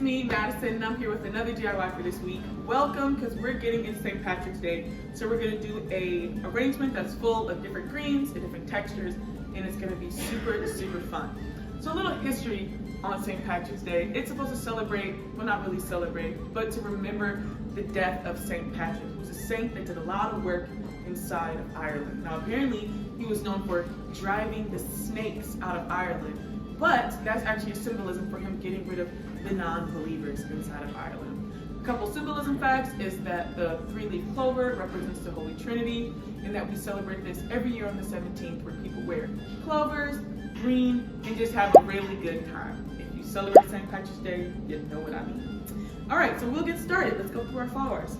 me, Madison, and I'm here with another DIY for this week. Welcome, because we're getting into St. Patrick's Day. So we're gonna do a arrangement that's full of different greens and different textures, and it's gonna be super, super fun. So a little history on St. Patrick's Day. It's supposed to celebrate, well not really celebrate, but to remember the death of St. Patrick, who was a saint that did a lot of work inside of Ireland. Now apparently he was known for driving the snakes out of Ireland, but that's actually a symbolism for him getting rid of the non-believers inside of Ireland. A couple symbolism facts is that the three-leaf clover represents the Holy Trinity, and that we celebrate this every year on the 17th, where people wear clovers, green, and just have a really good time. If you celebrate St. Patrick's Day, you know what I mean. All right, so we'll get started. Let's go through our flowers.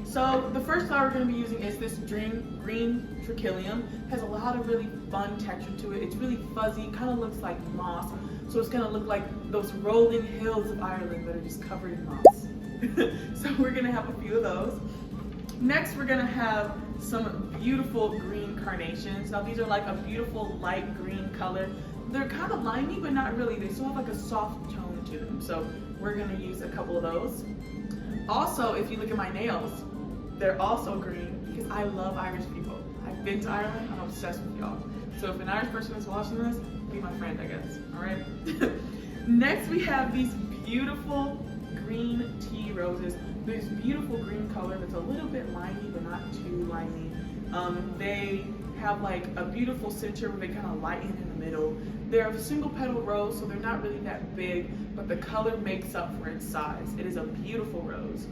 So the first flower we're going to be using is this green trachelium. It has a lot of really fun texture to it. It's really fuzzy, kind of looks like moss. So it's going to look like those rolling hills of Ireland that are just covered in moss. So we're going to have a few of those. Next, we're going to have some beautiful green carnations. Now these are like a beautiful light green color. They're kind of limey, but not really. They still have like a soft tone to them. So we're going to use a couple of those. Also, if you look at my nails, they're also green because I love Irish people. I've been to Ireland, I'm obsessed with y'all. So if an Irish person is watching this, be my friend, I guess, all right? Next, we have these beautiful green tea roses. This beautiful green color that's a little bit limey, but not too limey. They have like a beautiful center where they kind of lighten in the middle. They're a single petal rose, so they're not really that big, but the color makes up for its size. It is a beautiful rose.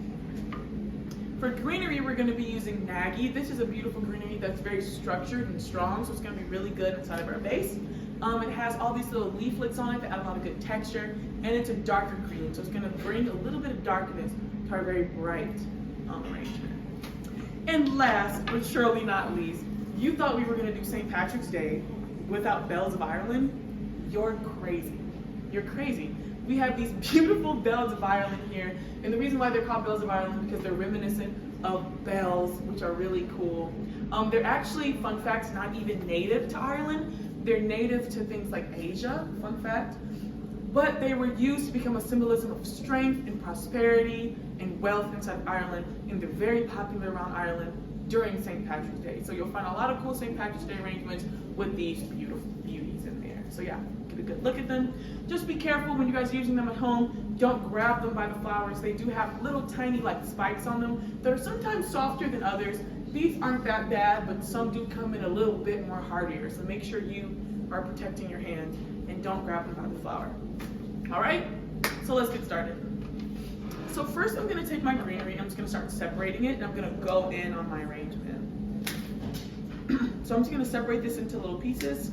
For greenery, we're going to be using Nagy. This is a beautiful greenery that's very structured and strong, so it's going to be really good inside of our vase. It has all these little leaflets on it that add a lot of good texture, and it's a darker green, so it's going to bring a little bit of darkness to our very bright arrangement. And last, but surely not least, you thought we were going to do St. Patrick's Day without bells of Ireland? You're crazy. You're crazy. We have these beautiful bells of Ireland here, and the reason why they're called bells of Ireland is because they're reminiscent of bells, which are really cool. They're actually, fun facts, not even native to Ireland. They're native to things like Asia, fun fact. But they were used to become a symbolism of strength and prosperity and wealth inside of Ireland, and they're very popular around Ireland during St. Patrick's Day. So you'll find a lot of cool St. Patrick's Day arrangements with these beautiful beauties in there. So yeah, get a good look at them. Just be careful when you guys are using them at home. Don't grab them by the flowers. They do have little tiny like spikes on them that are sometimes softer than others. These aren't that bad, but some do come in a little bit more hardier. So make sure you are protecting your hand and don't grab them by the flower. All right, so let's get started. So first I'm gonna take my greenery, I'm just gonna start separating it, and I'm gonna go in on my arrangement. So I'm just gonna separate this into little pieces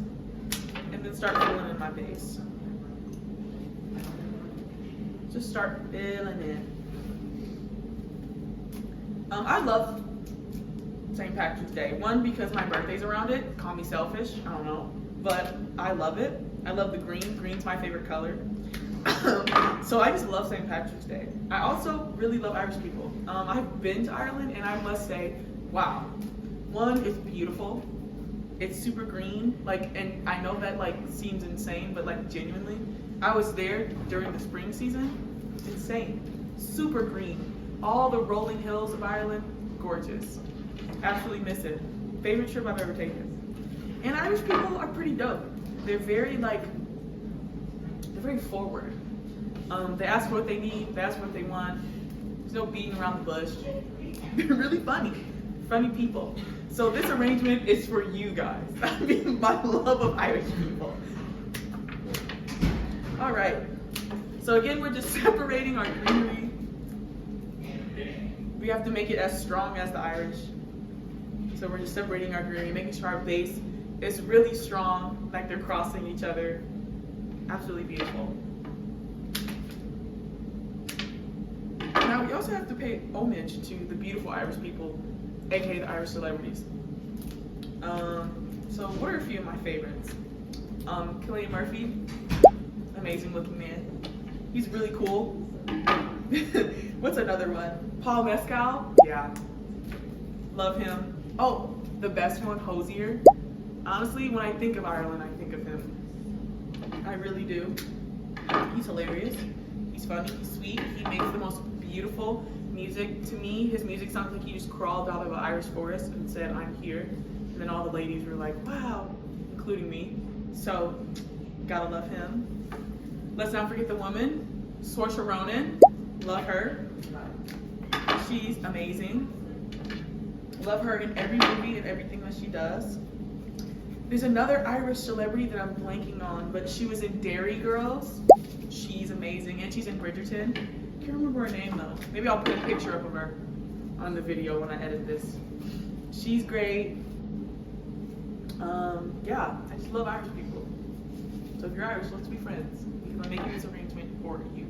and then start filling in my base. Just start filling in. I love St. Patrick's Day. One, because my birthday's around it. Call me selfish, I don't know. But I love it. I love the green. Green's my favorite color. So I just love St. Patrick's Day. I also really love Irish people. I've been to Ireland, and I must say, wow. One, it's beautiful. It's super green, and I know that seems insane, but genuinely, I was there during the spring season. Insane, super green. All the rolling hills of Ireland, gorgeous. Absolutely miss it. Favorite trip I've ever taken. And Irish people are pretty dope. They're very forward. They ask for what they need, they ask for what they want. There's no beating around the bush. They're really funny people. So this arrangement is for you guys. I mean, my love of Irish people. All right, so again, we're just separating our greenery. We have to make it as strong as the Irish. So we're just separating our greenery, making sure our base is really strong, like they're crossing each other. Absolutely beautiful. Now we also have to pay homage to the beautiful Irish people, aka the Irish celebrities. So what are a few of my favorites? Cillian Murphy, amazing looking man. He's really cool. What's another one? Paul Mescal, yeah, love him. Oh, the best one, Hosier. Honestly, when I think of Ireland, I think of him. I really do. He's hilarious. He's funny, he's sweet, he makes the most beautiful music. To me, his music sounds like he just crawled out of an Irish forest and said, "I'm here." And then all the ladies were like, "Wow," including me. So, gotta love him. Let's not forget the woman, Saoirse Ronan. Love her. She's amazing. Love her in every movie and everything that she does. There's another Irish celebrity that I'm blanking on, but she was in Dairy Girls. She's amazing, and she's in Bridgerton. Can't remember her name though. Maybe I'll put a picture up of her on the video when I edit this. She's great. Yeah, I just love Irish people. So if you're Irish, let's be friends, because I'm making this arrangement for you.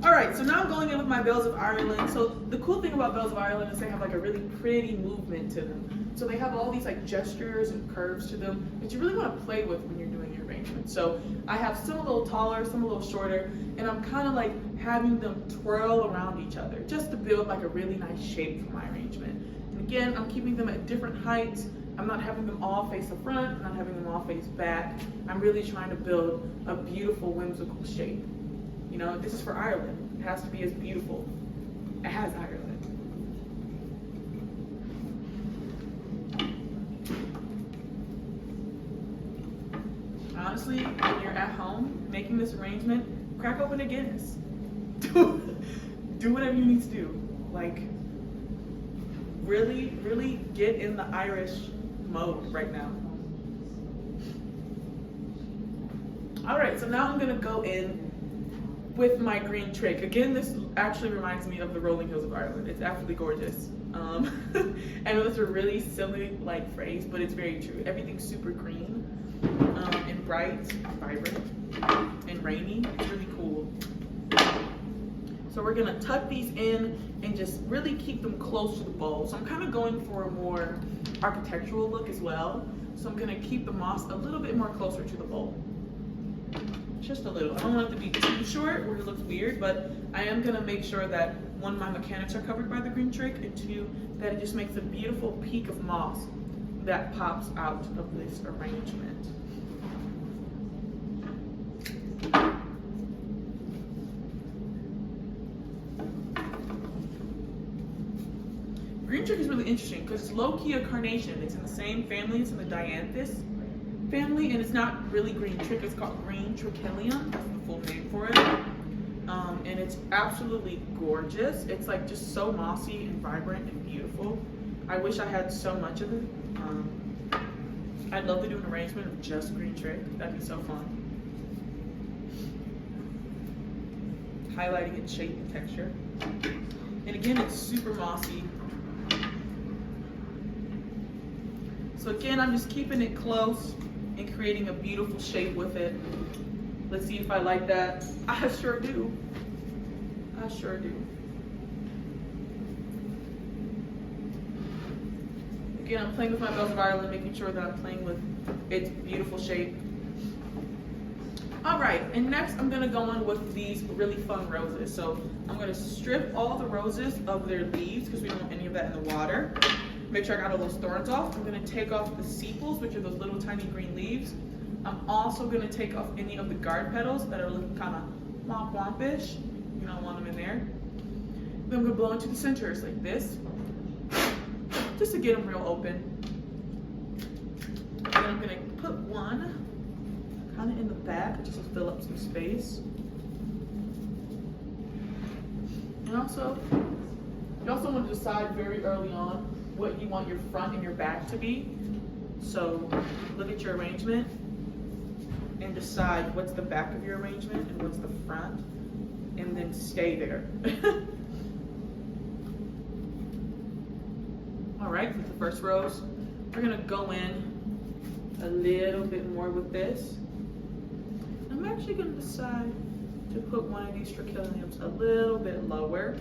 All right, so now I'm going in with my Bells of Ireland. So the cool thing about Bells of Ireland is they have like a really pretty movement to them. So they have all these like gestures and curves to them that you really want to play with when you're doing your arrangement. So I have some a little taller, some a little shorter, and I'm kind of like having them twirl around each other just to build like a really nice shape for my arrangement. And again, I'm keeping them at different heights. I'm not having them all face the front, I'm not having them all face back. I'm really trying to build a beautiful, whimsical shape. You know, this is for Ireland. It has to be as beautiful as Ireland. Honestly, when you're at home making this arrangement, crack open a Guinness. Do whatever you need to do. Like, really, really get in the Irish mode right now. All right, so now I'm gonna go in with my green trig. Again, this actually reminds me of the rolling hills of Ireland. It's absolutely gorgeous. I know that's a really silly like phrase, but it's very true. Everything's super green and bright, and vibrant, and rainy. It's really cool. So we're gonna tuck these in and just really keep them close to the bowl. So I'm kind of going for a more architectural look as well. So I'm gonna keep the moss a little bit more closer to the bowl. Just a little. I don't want it to be too short where it looks weird, but I am gonna make sure that one, my mechanics are covered by the green trig, and two, that it just makes a beautiful peak of moss that pops out of this arrangement. Green trig is really interesting because it's low-key a carnation. It's in the same family, it's in the dianthus family, and it's not really green trig, it's called green trachelium. That's the full name for it. And it's absolutely gorgeous. It's like just so mossy and vibrant and beautiful. I wish I had so much of it. I'd love to do an arrangement of just green trig. That'd be so fun. Highlighting its shape and texture. And again, it's super mossy. So again, I'm just keeping it close and creating a beautiful shape with it. Let's see if I like that. I sure do. I sure do. Again, I'm playing with my Bells of Ireland, making sure that I'm playing with its beautiful shape. All right, and next I'm gonna go in with these really fun roses. So I'm gonna strip all the roses of their leaves because we don't want any of that in the water. Make sure I got all those thorns off. I'm gonna take off the sepals, which are those little tiny green leaves. I'm also gonna take off any of the guard petals that are looking kind of womp-wompish. You don't want them in there. Then I'm gonna blow into the centers like this, just to get them real open. And then I'm gonna put one kind of in the back, just to fill up some space. And also, you also want to decide very early on what you want your front and your back to be. So look at your arrangement and decide what's the back of your arrangement and what's the front, and then stay there. All right, with the first rose, we're gonna go in a little bit more with this. I'm actually gonna decide to put one of these tracheliums a little bit lower,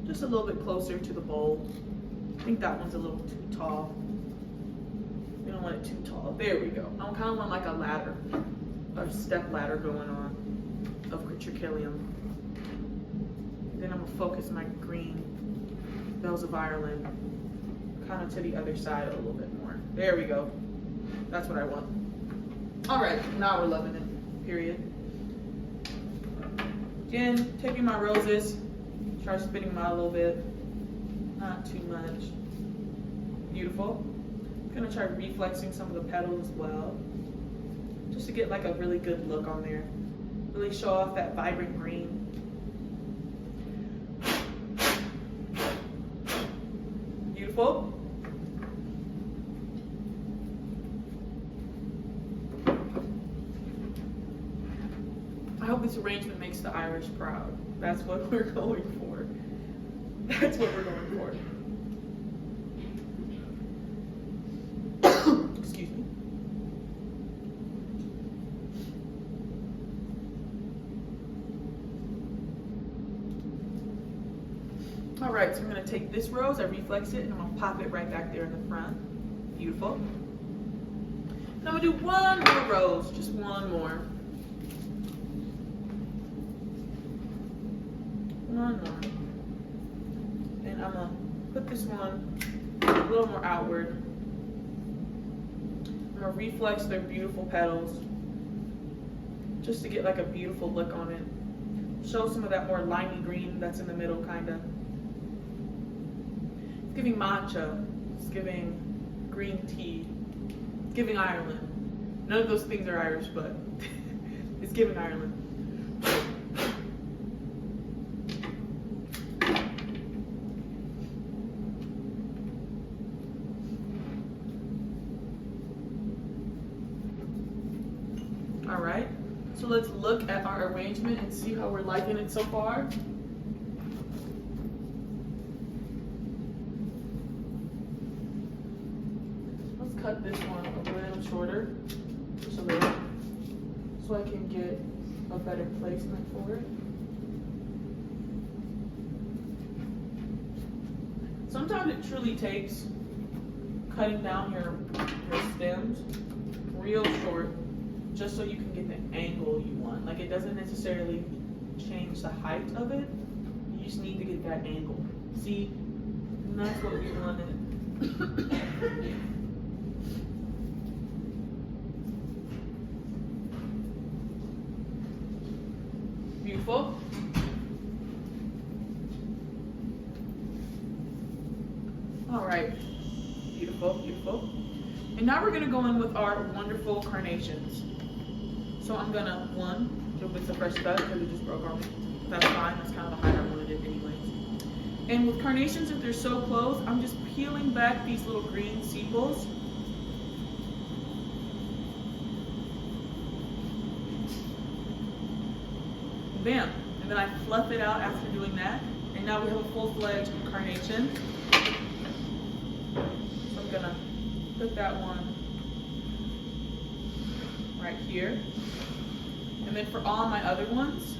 just a little bit closer to the bowl. I think that one's a little too tall. We don't want it too tall. There we go. I kind of want like a ladder, a step ladder going on of trachelium. Then I'm gonna focus my green Bells of Ireland kind of to the other side a little bit more. There we go. That's what I want. All right, now we're loving it, period. Again, taking my roses, try spinning them out a little bit, not too much. Beautiful. I'm gonna try reflexing some of the petals as well, just to get like a really good look on there. Really show off that vibrant green. Beautiful. I hope this arrangement makes the Irish proud. That's what we're going for. That's what we're going for. Excuse me. All right, so I'm gonna take this rose, I reflex it, and I'm gonna pop it right back there in the front. Beautiful. And I'm gonna do one more rose, just one more. One more. And I'm gonna put this one a little more outward. I'm gonna reflex their beautiful petals just to get like a beautiful look on it. Show some of that more limey green that's in the middle, kinda. It's giving matcha, it's giving green tea, it's giving Ireland. None of those things are Irish, but it's giving Ireland. All right, so let's look at our arrangement and see how we're liking it so far. Let's cut this one a little shorter, just a little, so I can get a better placement for it. Sometimes it truly takes cutting down your stems real short, just so you can get the angle you want. Like, it doesn't necessarily change the height of it. You just need to get that angle. See, and that's what we wanted. Beautiful. All right, beautiful, beautiful. And now we're gonna go in with our wonderful carnations. So I'm gonna, do a bit of fresh cut because it just broke on me. That's fine, that's kind of the height I wanted it anyways. And with carnations, if they're so close, I'm just peeling back these little green sepals. Bam, and then I fluff it out after doing that. And now we have a full-fledged carnation. So I'm gonna put that one right here. And then for all my other ones,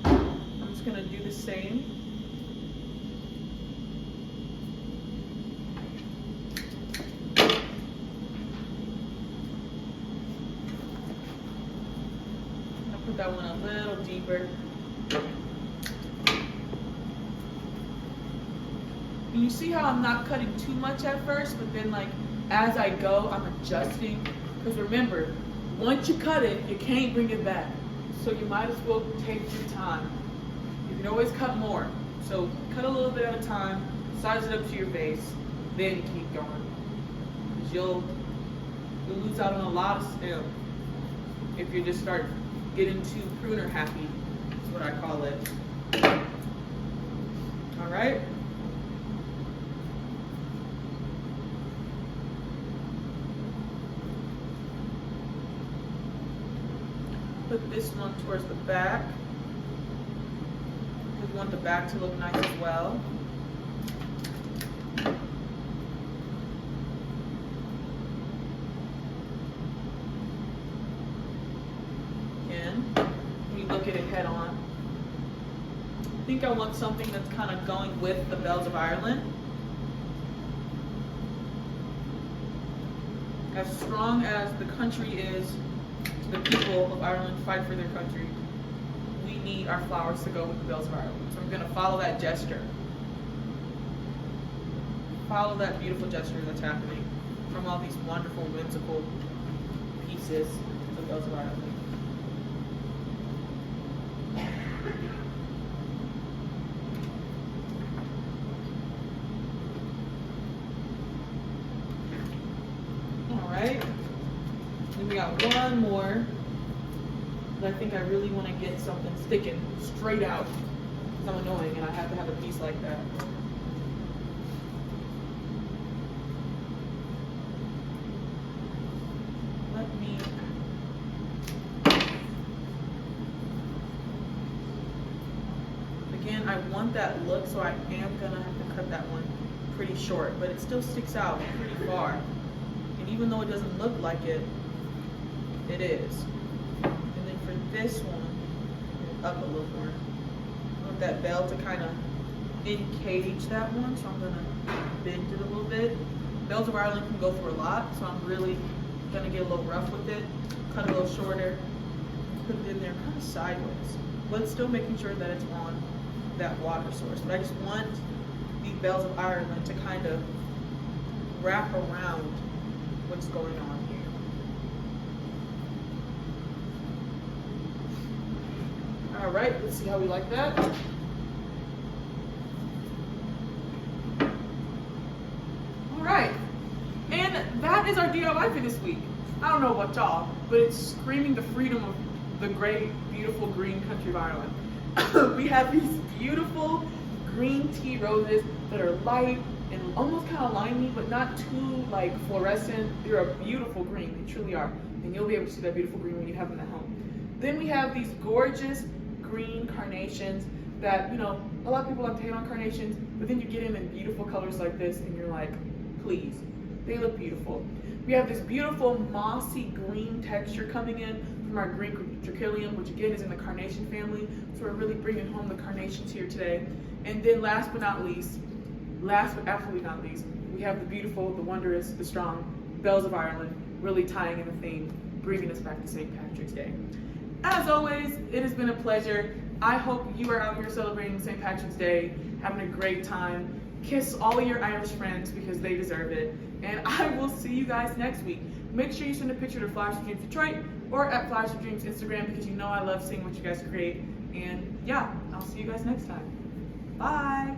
I'm just gonna do the same. I'll put that one a little deeper. And you see how I'm not cutting too much at first, but then like as I go, I'm adjusting. Because remember, once you cut it, you can't bring it back. So you might as well take your time. You can always cut more. So cut a little bit at a time, size it up to your base, then keep going. Because you'll lose out on a lot of stem if you just start getting too pruner happy, is what I call it. All right. Put this one towards the back. We want the back to look nice as well. Again, when you look at it head on. I think I want something that's kind of going with the Bells of Ireland. As strong as the country is, the people of Ireland fight for their country, we need our flowers to go with the Bells of Ireland. So I'm going to follow that gesture. Follow that beautiful gesture that's happening from all these wonderful, whimsical pieces of the Bells of Ireland. one more. But I think I really want to get something sticking straight out. Because I'm annoying and I have to have a piece like that. Again, I want that look, so I am gonna have to cut that one pretty short, but it still sticks out pretty far. And even though it doesn't look like it, it is. And then for this one, up a little more. I want that bell to kind of encage that one, so I'm gonna bend it a little bit. Bells of Ireland can go through a lot, so I'm really gonna get a little rough with it, cut it a little shorter, put it in there kind of sideways, but still making sure that it's on that water source. But I just want the Bells of Ireland to kind of wrap around what's going on here. All right, let's see how we like that. All right, and that is our DIY for this week. I don't know about y'all, but it's screaming the freedom of the great, beautiful green country of Ireland. We have these beautiful green tea roses that are light and almost kind of limey, but not too like fluorescent. They're a beautiful green, they truly are. And you'll be able to see that beautiful green when you have them at home. Then we have these gorgeous green carnations that, you know, a lot of people like to hate on carnations, but then you get them in beautiful colors like this and you're like, please, they look beautiful. We have this beautiful mossy green texture coming in from our green trachelium, which again is in the carnation family. So we're really bringing home the carnations here today. And then last but absolutely not least, we have the beautiful, the wondrous, the strong Bells of Ireland, really tying in the theme, bringing us back to St. Patrick's Day. As always, it has been a pleasure. I hope you are out here celebrating St. Patrick's Day, having a great time. Kiss all your Irish friends because they deserve it. And I will see you guys next week. Make sure you send a picture to Flash of Dreams Detroit or at Flash of Dreams Instagram, because you know I love seeing what you guys create. And yeah, I'll see you guys next time. Bye.